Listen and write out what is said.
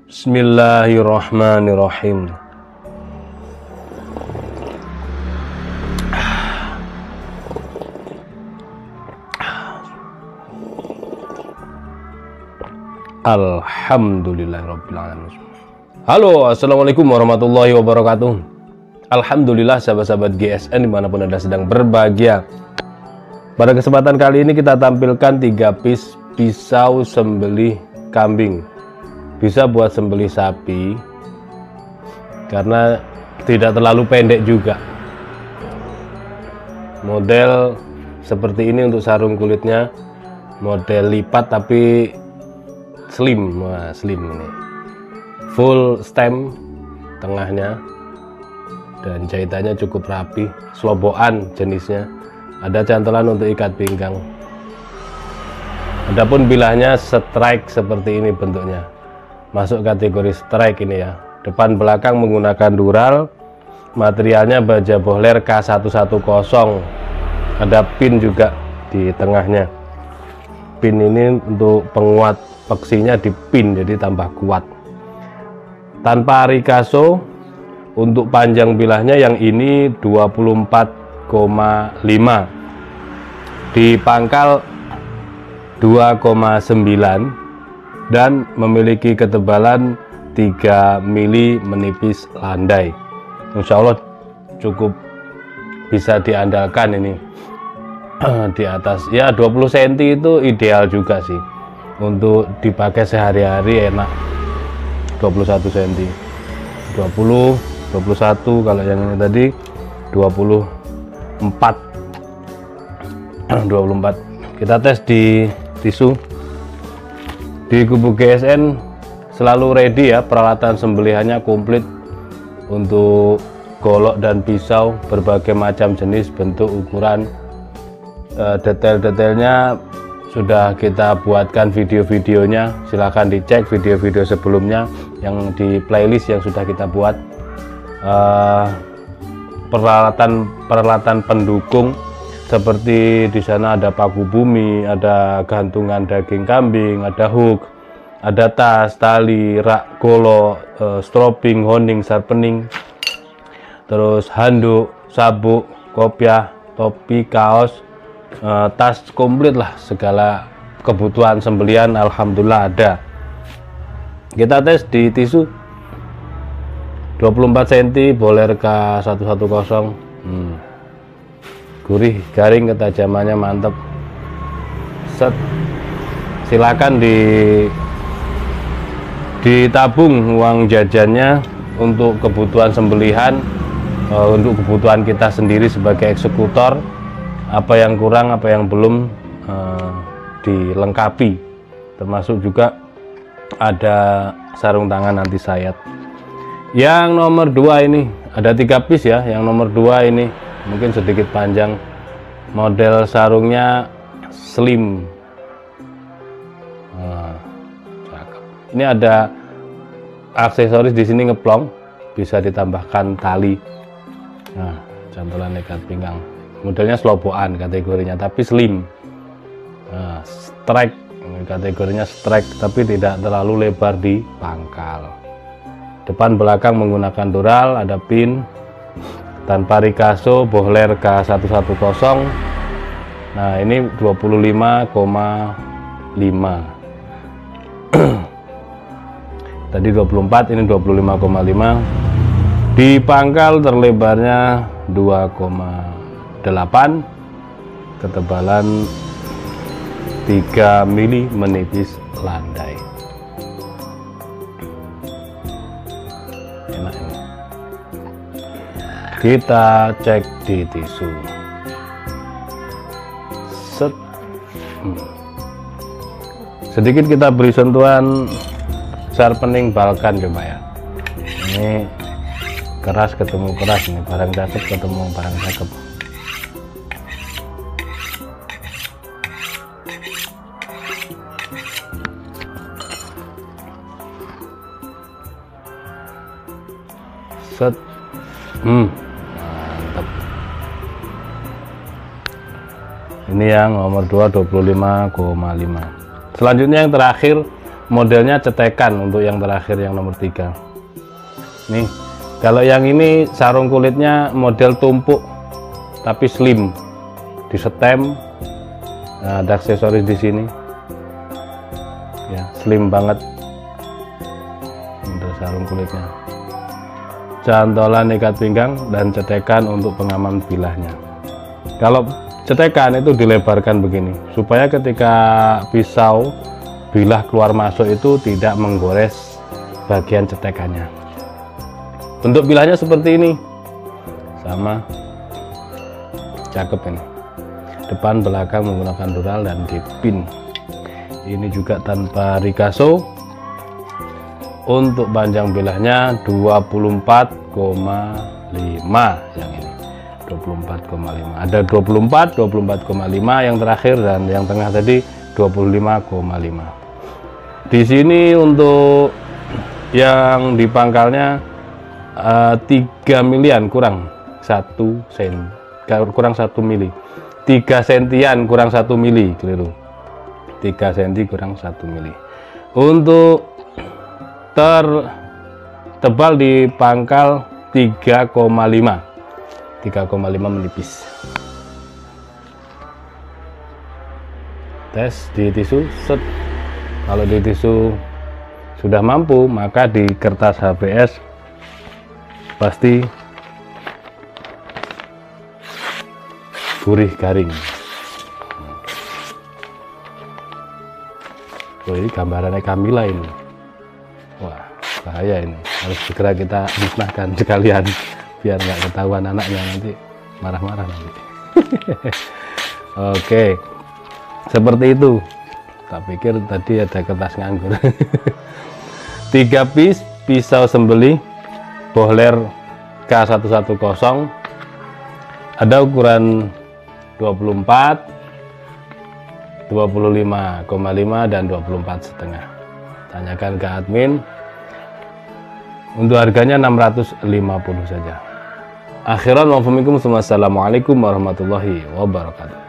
Bismillahirrahmanirrahim. Alhamdulillahirabbil alamin. Halo, assalamualaikum warahmatullahi wabarakatuh. Alhamdulillah sahabat-sahabat GSN dimanapun Anda sedang berbahagia. Pada kesempatan kali ini kita tampilkan 3 piece pisau sembelih kambing. Bisa buat sembelih sapi karena tidak terlalu pendek juga. Model seperti ini untuk sarung kulitnya, model lipat tapi slim. Wah, slim ini. Full stem tengahnya dan jahitannya cukup rapi, slobokan jenisnya. Ada cantolan untuk ikat pinggang. Adapun bilahnya strike seperti ini bentuknya. Masuk kategori strike ini ya. Depan belakang menggunakan dural. Materialnya baja bohler K110. Ada pin juga di tengahnya. Pin ini untuk penguat peksinya dipin jadi tambah kuat. Tanpa rikaso. Untuk panjang bilahnya yang ini 24,5, di pangkal 2,9 dan memiliki ketebalan 3 mili menipis landai. Insya Allah cukup bisa diandalkan ini. Di atas ya 20 cm itu ideal juga sih untuk dipakai sehari-hari, enak. 21 cm, 20, 21, kalau yang ini tadi 24. Kita tes di tisu. Di kubu GSN selalu ready ya, peralatan sembelihannya komplit untuk golok dan pisau berbagai macam jenis, bentuk, ukuran. Detail-detailnya sudah kita buatkan video-videonya, silahkan dicek video-video sebelumnya yang di playlist yang sudah kita buat. Peralatan pendukung seperti di sana ada paku bumi, ada gantungan daging kambing, ada hook, ada tas, tali, rak, golok, strapping, honing, sharpening, terus handuk, sabuk, kopiah, topi, kaos, tas, komplit lah, segala kebutuhan sembelihan alhamdulillah ada. Kita tes di tisu 24 cm bohler K110. Gurih, garing, ketajamannya mantap. Set. Silakan ditabung uang jajannya untuk kebutuhan sembelihan, untuk kebutuhan kita sendiri sebagai eksekutor. Apa yang kurang, apa yang belum dilengkapi. Termasuk juga ada sarung tangan anti sayat. Yang nomor 2 ini ada 3 piece ya. Yang nomor 2 ini mungkin sedikit panjang. Model sarungnya slim. Cakep. Ini ada aksesoris di sini ngeplong, bisa ditambahkan tali. Nah, cantolan ikat pinggang. Modelnya slobokan kategorinya, tapi slim. Nah, strike kategorinya strike, tapi tidak terlalu lebar di pangkal. Depan belakang menggunakan dural, ada pin, tanpa rikaso, bohler K110. Nah, ini 25,5. Tadi 24, ini 25,5. Di pangkal terlebarnya 2,8, ketebalan 3 mili menipis landai. Enak ini. Kita cek di tisu. Set. Sedikit kita beri sentuhan sharpening balkan coba ya. Ini keras ketemu keras, ini barang cakep ketemu barang cakep. Set. Mantap. Ini yang nomor 2 25,5. Selanjutnya yang terakhir modelnya cetekan untuk yang terakhir, yang nomor 3 nih. Kalau yang ini sarung kulitnya model tumpuk tapi slim, disetem. Nah, ada aksesoris di sini ya, slim banget untuk sarung kulitnya, cantolan ikat pinggang dan cetekan untuk pengaman bilahnya. Kalau cetekan itu dilebarkan begini supaya ketika pisau bilah keluar masuk itu tidak menggores bagian cetekannya. Bentuk bilahnya seperti ini, sama, cakep ini. Depan belakang menggunakan dural dan dipin. Ini juga tanpa ricasso. Untuk panjang bilahnya 24,5 yang ini. 24,5. Ada 24, 24,5 yang terakhir, dan yang tengah tadi 25,5. Di sini untuk yang di pangkalnya 3 milian kurang 1 sen, kurang 1 mili. 3 sentian kurang 1 mili, keliru. 3 senti kurang 1 mili. Untuk tertebal di pangkal 3,5 menipis. Tes di tisu, set. Kalau di tisu sudah mampu, maka di kertas HVS pasti gurih garing. Oh, ini gambarannya Kamila ini. Wah, bahaya ini. Harus segera kita musnahkan sekalian biar nggak ketahuan anaknya, nanti marah-marah nanti. Oke, seperti itu. Tak pikir tadi ada kertas nganggur. 3 piece pisau sembelih Bohler K110, ada ukuran 24, 25,5 dan 24,5. Tanyakan ke admin. Untuk harganya 650 saja. Akhiran, wassalamualaikum warahmatullahi wabarakatuh.